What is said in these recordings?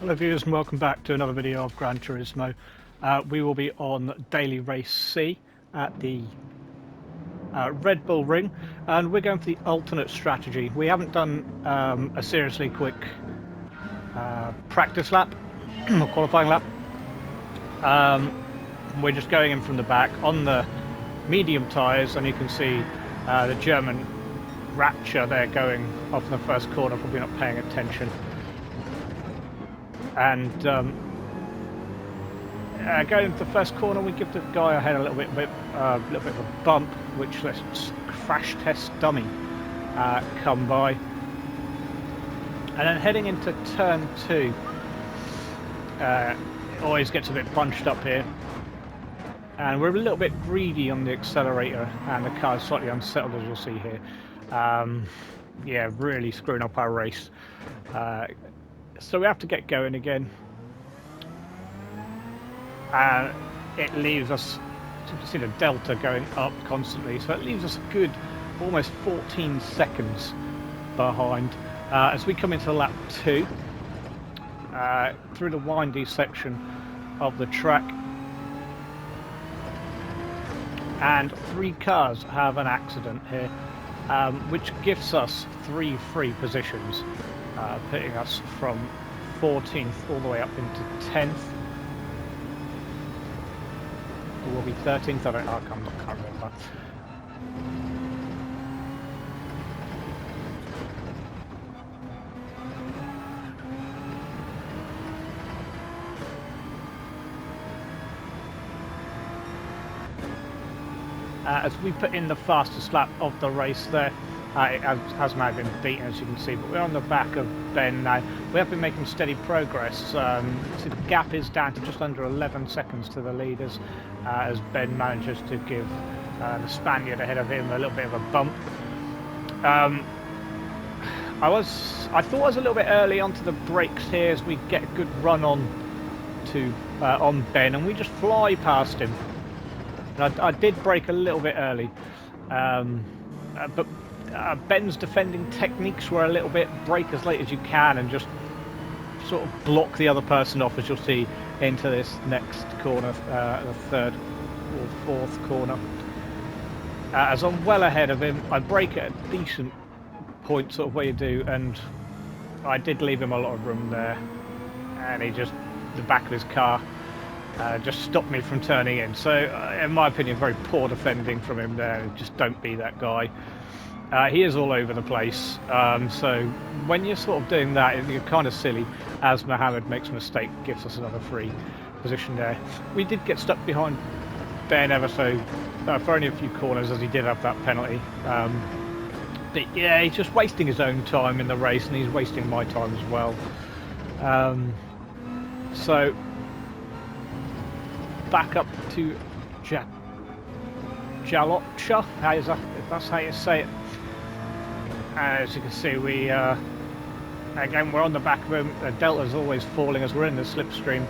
Hello viewers and welcome back to another video of Gran Turismo. We will be on Daily Race C at the Red Bull Ring, and we're going for the alternate strategy. We haven't done a seriously quick practice lap or qualifying lap. We're just going in from the back on the medium tyres, and you can see the German Rapture there going off in the first corner, probably not paying attention. And going into the first corner, we give the guy ahead a little bit of a bump, which lets crash test dummy come by. And then heading into turn 2, it always gets a bit bunched up here, and we're a little bit greedy on the accelerator, and the car is slightly unsettled, as you'll see here. Yeah, really screwing up our race. So we have to get going again. And it leaves us, you can see the delta going up constantly, so it leaves us a good almost 14 seconds behind as we come into lap 2 through the windy section of the track. And 3 cars have an accident here, which gives us 3 free positions, putting us from 14th all the way up into 10th. Or will be 13th, I can't remember. As we put in the fastest lap of the race there, it has now been beaten, as you can see, but we're on the back of Ben now. We have been making steady progress. So the gap is down to just under 11 seconds to the leaders, as Ben manages to give the Spaniard ahead of him a little bit of a bump. I thought I was a little bit early onto the brakes here, as we get a good run on Ben, and we just fly past him. And I did brake a little bit early, but Ben's defending techniques were a little bit brake as late as you can and just sort of block the other person off, as you'll see into this next corner, the third or fourth corner. As I'm well ahead of him, I brake at a decent point, sort of where you do, and I did leave him a lot of room there, and he just, the back of his car just stopped me from turning in. So in my opinion, very poor defending from him there. Just don't be that guy. He is all over the place, so when you're sort of doing that, you're kind of silly, as Mohammed makes a mistake, gives us another free position there. We did get stuck behind Ben ever so for only a few corners, as he did have that penalty. But yeah, he's just wasting his own time in the race, and he's wasting my time as well. So back up to Jalotcha, if that's how you say it. As you can see, we again, we're on the back of him. The delta's always falling as we're in the slipstream.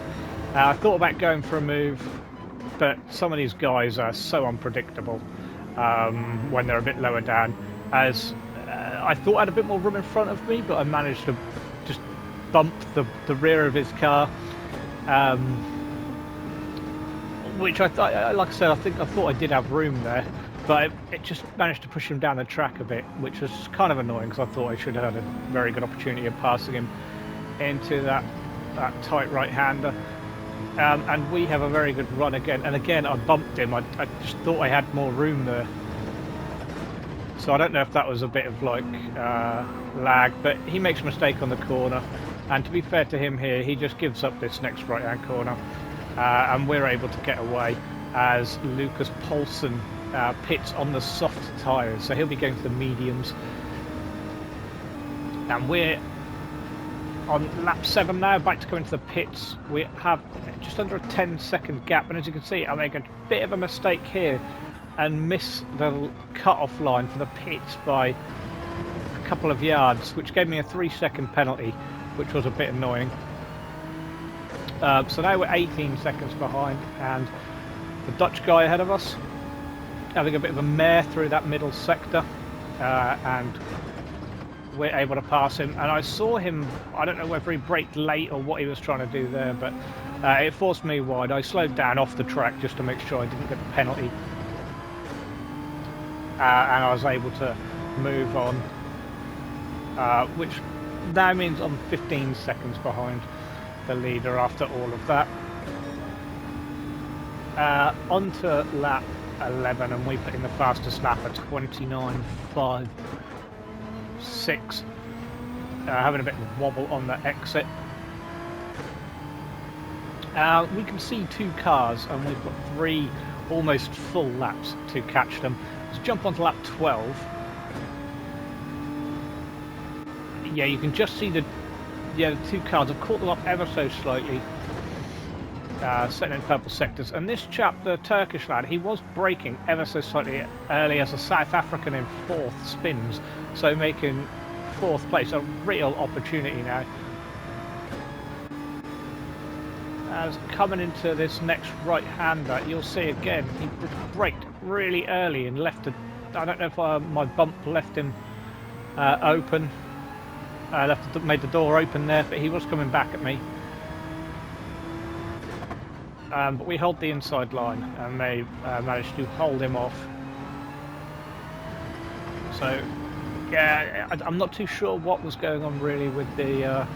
I thought about going for a move, but some of these guys are so unpredictable when they're a bit lower down. As I thought I had a bit more room in front of me, but I managed to just bump the rear of his car, which I thought, like I said, I thought I did have room there. But it just managed to push him down the track a bit, which was kind of annoying, because I thought I should have had a very good opportunity of passing him into that tight right-hander. And we have a very good run again. And again, I bumped him. I just thought I had more room there. So I don't know if that was a bit of like lag, but he makes a mistake on the corner. And to be fair to him here, he just gives up this next right-hand corner. And we're able to get away, as Lucas Paulsen pits on the soft tyres, so he'll be going for the mediums. And we're on lap 7 now, back to go into the pits. We have just under a 10-second gap, and as you can see, I make a bit of a mistake here and miss the cut-off line for the pits by a couple of yards, which gave me a 3-second penalty, which was a bit annoying. So now we're 18 seconds behind, and the Dutch guy ahead of us having a bit of a mare through that middle sector, and we're able to pass him. And I saw him, I don't know whether he braked late or what he was trying to do there, but it forced me wide. I slowed down off the track just to make sure I didn't get the penalty. And I was able to move on, which now means I'm 15 seconds behind the leader after all of that. On to lap 11, and we put in the fastest lap at 29.56. Having a bit of a wobble on the exit. We can see two cars, and we've got 3 almost full laps to catch them. Let's jump onto lap 12. Yeah, you can just see the 2 cars. I've caught them up ever so slightly. Setting in purple sectors, and this chap, the Turkish lad, he was braking ever so slightly early as a South African in 4th spins, so making 4th place a real opportunity now. As coming into this next right-hander, you'll see again he braked really early and left a, I don't know if my bump left him open, made the door open there, but he was coming back at me. But we held the inside line, and they managed to hold him off. So, yeah, I'm not too sure what was going on really with the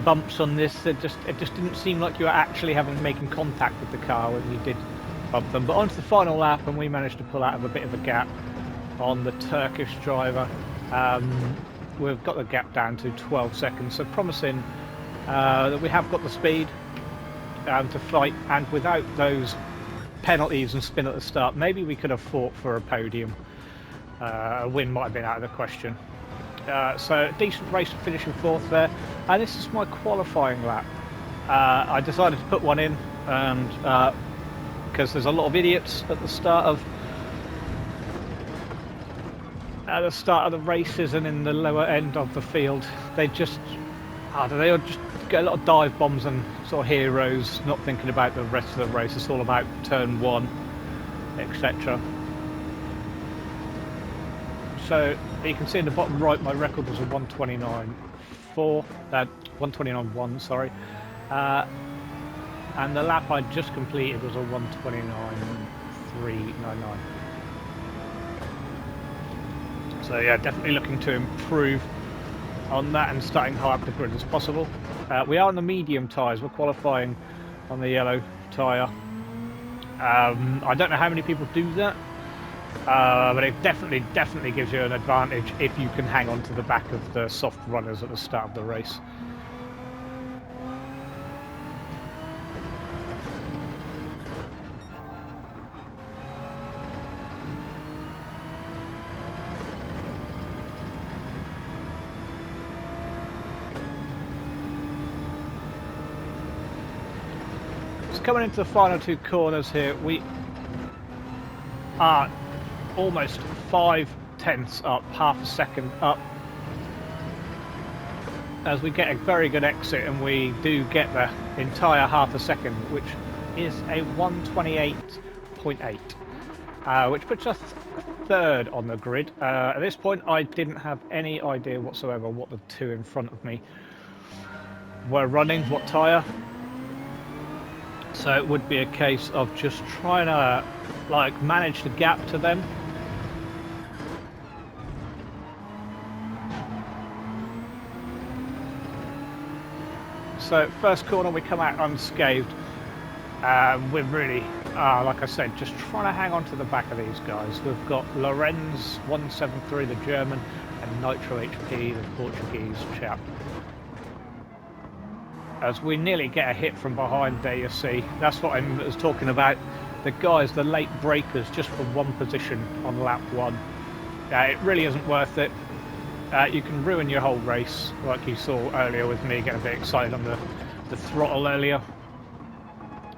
bumps on this. It just didn't seem like you were actually making contact with the car when you did bump them. But onto the final lap, and we managed to pull out of a bit of a gap on the Turkish driver. We've got the gap down to 12 seconds, so promising. That we have got the speed to fight, and without those penalties and spin at the start, maybe we could have fought for a podium. A win might have been out of the question. So decent race, finishing 4th there, and this is my qualifying lap. I decided to put one in, and because there's a lot of idiots at the start of the races and in the lower end of the field. They just, they'll just get a lot of dive bombs and sort of heroes, not thinking about the rest of the race. It's all about turn 1, etc. So you can see in the bottom right, my record was a 129.1, sorry, and the lap I just completed was a 129.399. So yeah, definitely looking to improve on that and starting high up the grid as possible. We are on the medium tyres. We're qualifying on the yellow tyre. I don't know how many people do that, but it definitely gives you an advantage if you can hang on to the back of the soft runners at the start of the race. Coming into the final 2 corners here, we are almost 5/10 up, half a second up, as we get a very good exit, and we do get the entire half a second, which is a 128.8, which puts us 3rd on the grid. At this point, I didn't have any idea whatsoever what the 2 in front of me were running, what tyre. So it would be a case of just trying to manage the gap to them. So first corner we come out unscathed. We're really, like I said, just trying to hang on to the back of these guys. We've got Lorenz 173, the German, and Nitro HP, the Portuguese chap. As we nearly get a hit from behind there, you see. That's what I was talking about. The guys, the late breakers, just for one position on lap 1. It really isn't worth it. You can ruin your whole race, like you saw earlier with me getting a bit excited on the throttle earlier,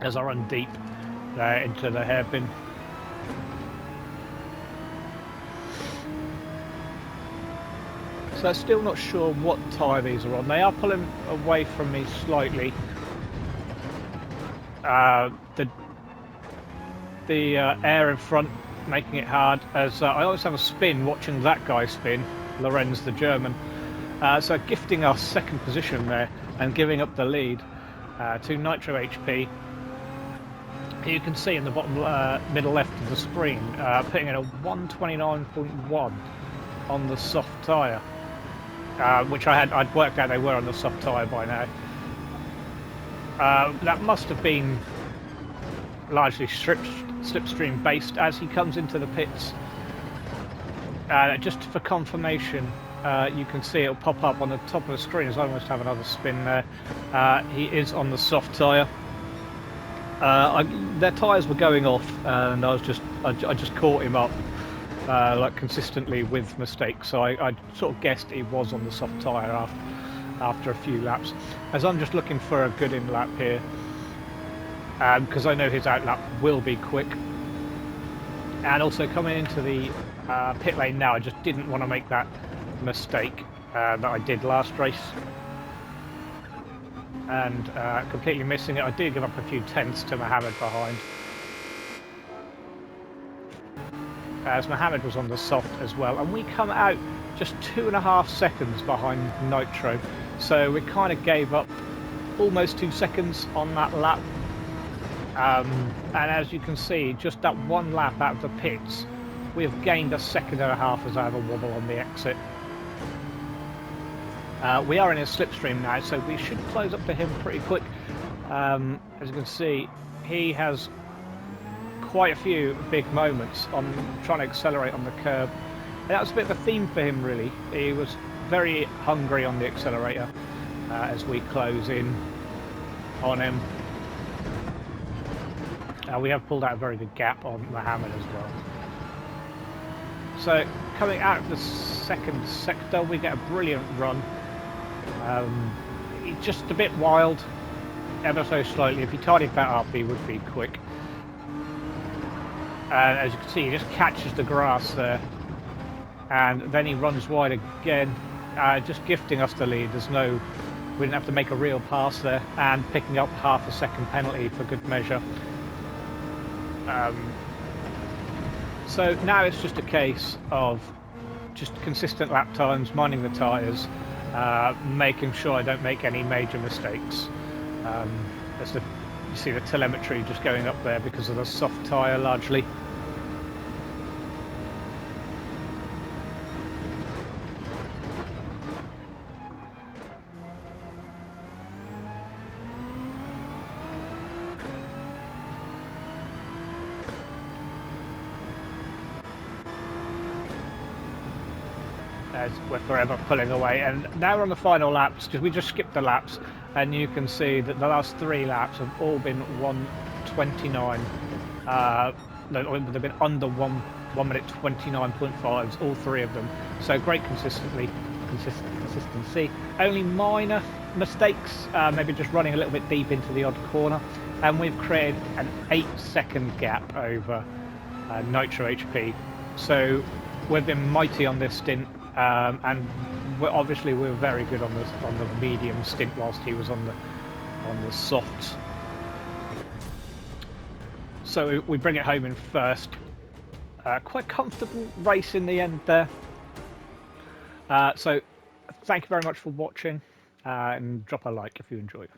as I run deep into the hairpin. So I'm still not sure what tyre these are on. They are pulling away from me slightly. The air in front making it hard, as I always have a spin watching that guy spin, Lorenz the German. So gifting us second position there and giving up the lead to Nitro HP. You can see in the bottom middle left of the screen, putting in a 129.1 on the soft tyre, which I'd worked out they were on the soft tyre by now. That must have been largely slipstream based as he comes into the pits. Just for confirmation, you can see it'll pop up on the top of the screen as I almost have another spin there. He is on the soft tyre. Their tyres were going off, and I just caught him up like consistently with mistakes. So I sort of guessed he was on the soft tyre after a few laps. As I'm just looking for a good in lap here, because I know his out lap will be quick. And also coming into the pit lane now, I just didn't want to make that mistake that I did last race. And completely missing it. I did give up a few tenths to Mohammed behind, as Mohammed was on the soft as well, and we come out just 2.5 seconds behind Nitro, so we kind of gave up almost 2 seconds on that lap. And as you can see, just that one lap out of the pits, we have gained 1.5 seconds as I have a wobble on the exit. We are in a slipstream now, so we should close up to him pretty quick. As you can see, he has quite a few big moments on trying to accelerate on the curb. And that was a bit of a theme for him, really. He was very hungry on the accelerator as we close in on him. We have pulled out a very good gap on Mohammed as well. So coming out of the second sector, we get a brilliant run. Just a bit wild, ever so slightly. If he tidied that up, he would be quick. And as you can see, he just catches the grass there, and then he runs wide again, just gifting us the lead. We didn't have to make a real pass there, and picking up 1/2 second penalty for good measure. So now it's just a case of just consistent lap times, minding the tyres, making sure I don't make any major mistakes. You see the telemetry just going up there because of the soft tyre largely. As we're forever pulling away, and now we're on the final laps because we just skipped the laps, and you can see that the last 3 laps have all been 1:29. They've been under 1 minute 29.5s, all 3 of them. So great consistency. Only minor mistakes, maybe just running a little bit deep into the odd corner, and we've created an 8-second gap over Nitro HP. So we've been mighty on this stint. And obviously we were very good on the medium stint whilst he was on the soft. So we bring it home in first. Quite comfortable race in the end there. So thank you very much for watching, and drop a like if you enjoyed.